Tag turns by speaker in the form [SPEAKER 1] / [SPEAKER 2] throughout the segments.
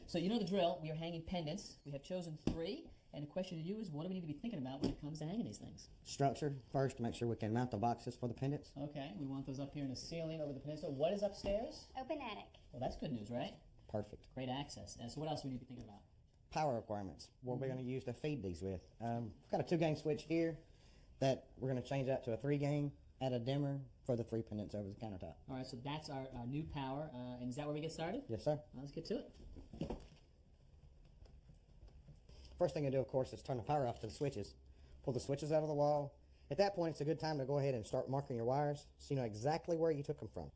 [SPEAKER 1] So you know the drill. We are hanging pendants. We have chosen 3. And the question to you is, what do we need to be thinking about when it comes to hanging these things?
[SPEAKER 2] Structure, first, to make sure we can mount the boxes for the pendants.
[SPEAKER 1] Okay, we want those up here in the ceiling over the peninsula. What is upstairs?
[SPEAKER 3] Open attic.
[SPEAKER 1] Well, that's good news, right?
[SPEAKER 2] Perfect.
[SPEAKER 1] Great access. And so what else do we need to be thinking about?
[SPEAKER 2] Power requirements, what we're going to use to feed these with. We've got a 2-gang switch here that we're going to change out to a 3-gang, add a dimmer for the 3 pendants over the countertop.
[SPEAKER 1] All right, so that's our new power. And is that where we get started?
[SPEAKER 2] Yes, sir.
[SPEAKER 1] Well, let's get to it.
[SPEAKER 2] First thing to do, of course, is turn the power off to the switches. Pull the switches out of the wall. At that point, it's a good time to go ahead and start marking your wires so you know exactly where you took them from.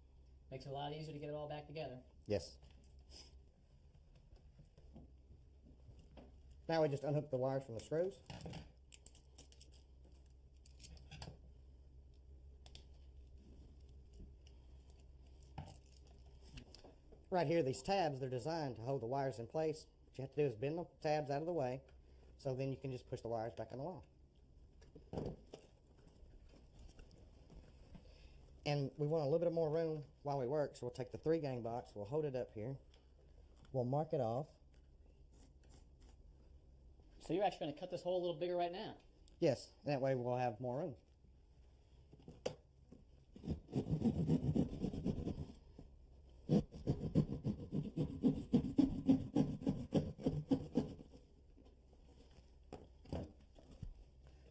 [SPEAKER 1] Makes it a lot easier to get it all back together.
[SPEAKER 2] Yes. Now we just unhook the wires from the screws. Right here, these tabs, they're designed to hold the wires in place. What you have to do is bend the tabs out of the way, so then you can just push the wires back on the wall. And we want a little bit more room while we work, so we'll take the 3-gang box, we'll hold it up here, we'll mark it off.
[SPEAKER 1] So you're actually going to cut this hole a little bigger right now?
[SPEAKER 2] Yes, that way we'll have more room.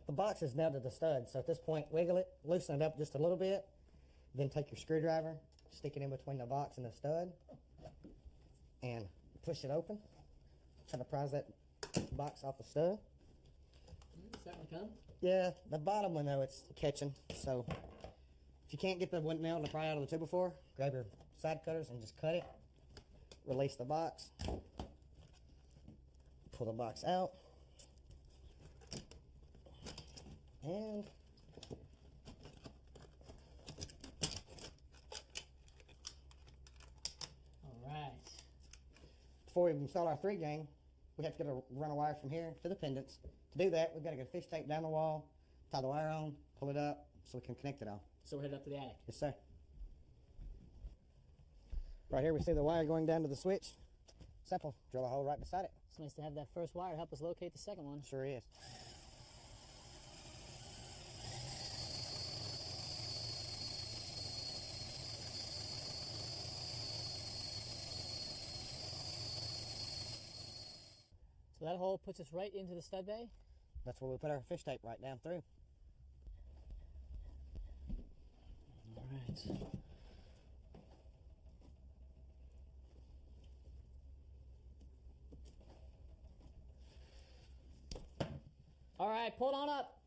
[SPEAKER 2] The box is now to the stud, so at this point, wiggle it, loosen it up just a little bit, then take your screwdriver, stick it in between the box and the stud, and push it open. Try to prise that box off the stud.
[SPEAKER 1] Is that one come?
[SPEAKER 2] Yeah, the bottom one, though, it's catching, so if you can't get the one nail to pry out of the 2x4, grab your side cutters and just cut it. Release the box. Pull the box out. And
[SPEAKER 1] all right.
[SPEAKER 2] Before we install our 3-gang, we have to run a wire from here to the pendants. To do that, we've got to get fish tape down the wall, tie the wire on, pull it up so we can connect it all.
[SPEAKER 1] So we're headed up to the attic.
[SPEAKER 2] Yes, sir. Right here we see the wire going down to the switch. Simple. Drill a hole right beside it.
[SPEAKER 1] It's nice to have that first wire help us locate the second one.
[SPEAKER 2] Sure is.
[SPEAKER 1] So that hole puts us right into the stud bay?
[SPEAKER 2] That's where we put our fish tape right down through.
[SPEAKER 1] All right. All right, pull it on up.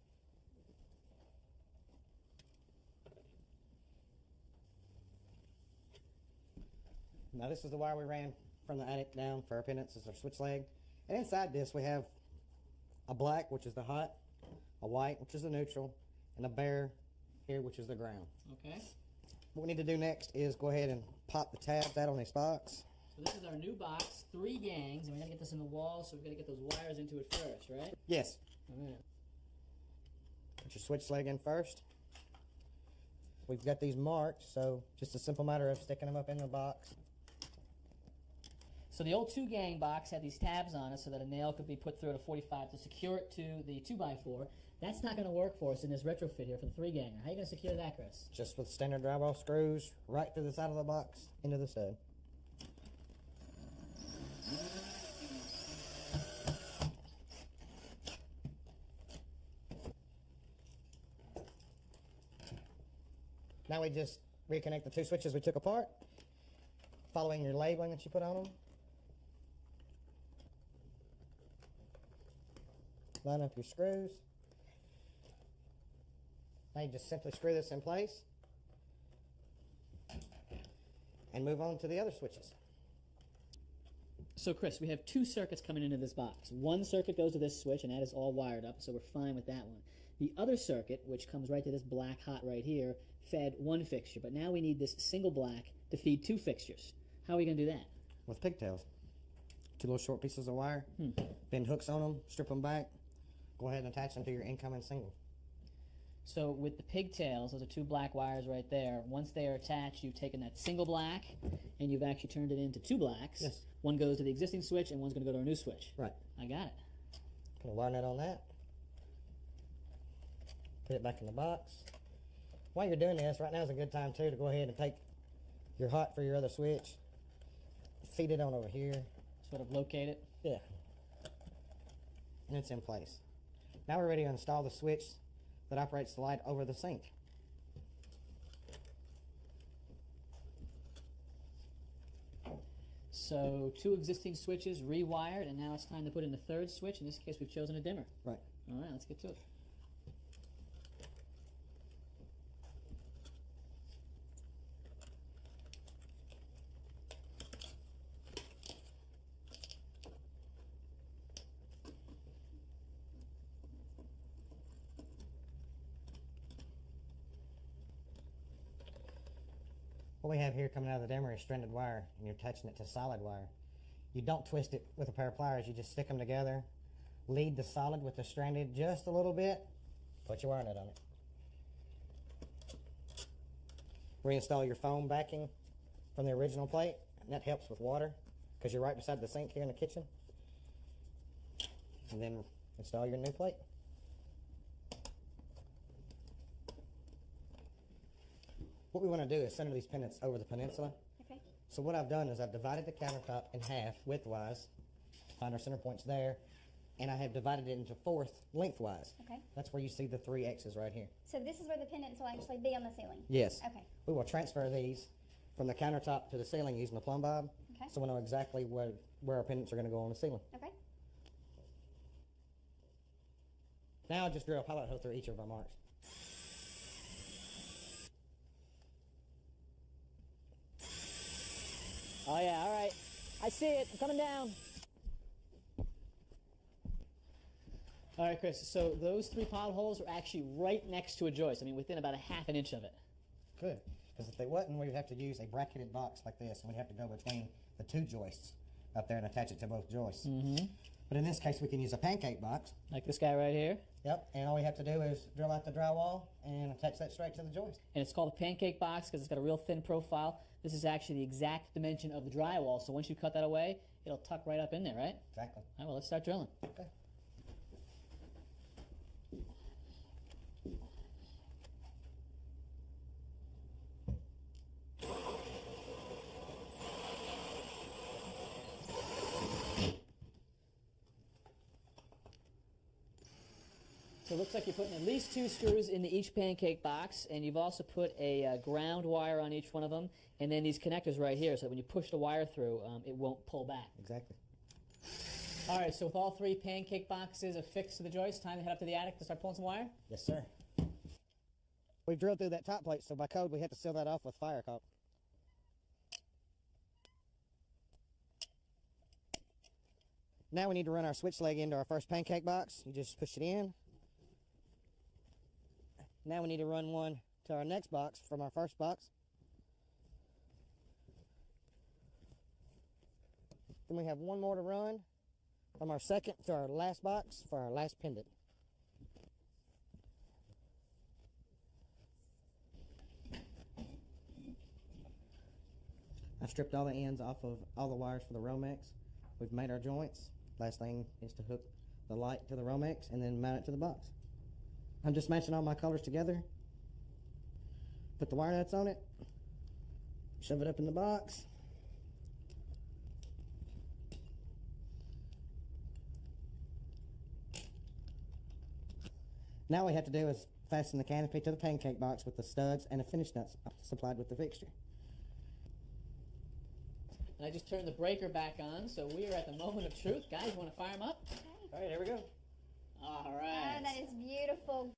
[SPEAKER 2] Now this is the wire we ran from the attic down for our pendants. This is our switch leg. And inside this we have a black, which is the hot, a white, which is the neutral, and a bare here, which is the ground.
[SPEAKER 1] Okay.
[SPEAKER 2] What we need to do next is go ahead and pop the tabs out on this box.
[SPEAKER 1] So this is our new box, 3 gangs, and we got to get this in the wall, so we've got to get those wires into it first, right?
[SPEAKER 2] Yes.
[SPEAKER 1] All right.
[SPEAKER 2] Put your switch leg in first. We've got these marked, so just a simple matter of sticking them up in the box.
[SPEAKER 1] So the old 2-gang box had these tabs on it so that a nail could be put through at a 45 to secure it to the 2x4. That's not going to work for us in this retrofit here for the 3-ganger. How are you going to secure that, Chris?
[SPEAKER 2] Just with standard drywall screws right through the side of the box into the stud. Now we just reconnect the 2 switches we took apart, following your labeling that you put on them. Line up your screws. Now you just simply screw this in place and move on to the other switches.
[SPEAKER 1] So, Chris, we have 2 circuits coming into this box. One circuit goes to this switch, and that is all wired up, so we're fine with that one. The other circuit, which comes right to this black hot right here, fed 1 fixture, but now we need this single black to feed 2 fixtures. How are we going to do that?
[SPEAKER 2] With pigtails. 2 little short pieces of wire, bend hooks on them, strip them back, go ahead and attach them to your incoming single.
[SPEAKER 1] So with the pigtails, those are 2 black wires right there. Once they are attached, you've taken that single black and you've actually turned it into 2 blacks.
[SPEAKER 2] Yes.
[SPEAKER 1] One goes to the existing switch, and one's going to go to our new switch.
[SPEAKER 2] Right.
[SPEAKER 1] I got it.
[SPEAKER 2] Put a wire nut on that. Put it back in the box. While you're doing this, right now is a good time too to go ahead and take your hot for your other switch, feed it on over here.
[SPEAKER 1] Sort of locate it.
[SPEAKER 2] Yeah. And it's in place. Now we're ready to install the switch that operates the light over the sink.
[SPEAKER 1] So 2 existing switches rewired, and now it's time to put in the 3rd switch. In this case, we've chosen a dimmer.
[SPEAKER 2] Right.
[SPEAKER 1] All right, let's get to it.
[SPEAKER 2] What we have here coming out of the dimmer is stranded wire, and you're attaching it to solid wire. You don't twist it with a pair of pliers, you just stick them together, lead the solid with the stranded just a little bit, put your wire nut on it. Reinstall your foam backing from the original plate, and that helps with water because you're right beside the sink here in the kitchen. And then install your new plate. What we want to do is center these pendants over the peninsula.
[SPEAKER 3] Okay.
[SPEAKER 2] So what I've done is I've divided the countertop in half widthwise, find our center points there, and I have divided it into 4th lengthwise.
[SPEAKER 3] Okay.
[SPEAKER 2] That's where you see the 3 X's right here.
[SPEAKER 3] So this is where the pendants will actually be on the ceiling?
[SPEAKER 2] Yes.
[SPEAKER 3] Okay.
[SPEAKER 2] We will transfer these from the countertop to the ceiling using the plumb bob.
[SPEAKER 3] Okay.
[SPEAKER 2] So we know exactly where our pendants are going to go on the ceiling.
[SPEAKER 3] Okay.
[SPEAKER 2] Now I'll just drill a pilot hole through each of our marks.
[SPEAKER 1] Oh, yeah, all right. I see it. I'm coming down. All right, Chris, so those 3 pilot holes are actually right next to a joist. I mean, within about a ½ an inch of it.
[SPEAKER 2] Good. Because if they wasn't, we would have to use a bracketed box like this, and we'd have to go between the 2 joists up there and attach it to both joists.
[SPEAKER 1] Mm-hmm.
[SPEAKER 2] But in this case, we can use a pancake box.
[SPEAKER 1] Like this guy right here.
[SPEAKER 2] Yep, and all we have to do is drill out the drywall and attach that straight to the joist.
[SPEAKER 1] And it's called a pancake box because it's got a real thin profile. This is actually the exact dimension of the drywall, so once you cut that away, it'll tuck right up in there, right?
[SPEAKER 2] Exactly.
[SPEAKER 1] All right, well, let's start drilling.
[SPEAKER 2] Okay.
[SPEAKER 1] So it looks like you're putting at least 2 screws into each pancake box, and you've also put a ground wire on each one of them, and then these connectors right here, so that when you push the wire through, it won't pull back.
[SPEAKER 2] Exactly.
[SPEAKER 1] All right, so with all 3 pancake boxes affixed to the joist, time to head up to the attic to start pulling some wire?
[SPEAKER 2] Yes, sir. We've drilled through that top plate, so by code we have to seal that off with fire caulk. Now we need to run our switch leg into our first pancake box. You just push it in. Now we need to run one to our next box from our first box. Then we have one more to run from our second to our last box for our last pendant. I've stripped all the ends off of all the wires for the Romex. We've made our joints. Last thing is to hook the light to the Romex and then mount it to the box. I'm just matching all my colors together. Put the wire nuts on it. Shove it up in the box. Now all we have to do is fasten the canopy to the pancake box with the studs and the finish nuts supplied with the fixture.
[SPEAKER 1] And I just turned the breaker back on, so we are at the moment of truth. Guys, you want to fire them up?
[SPEAKER 3] Okay.
[SPEAKER 2] All right, here we go.
[SPEAKER 1] All right.
[SPEAKER 3] Oh, that is beautiful.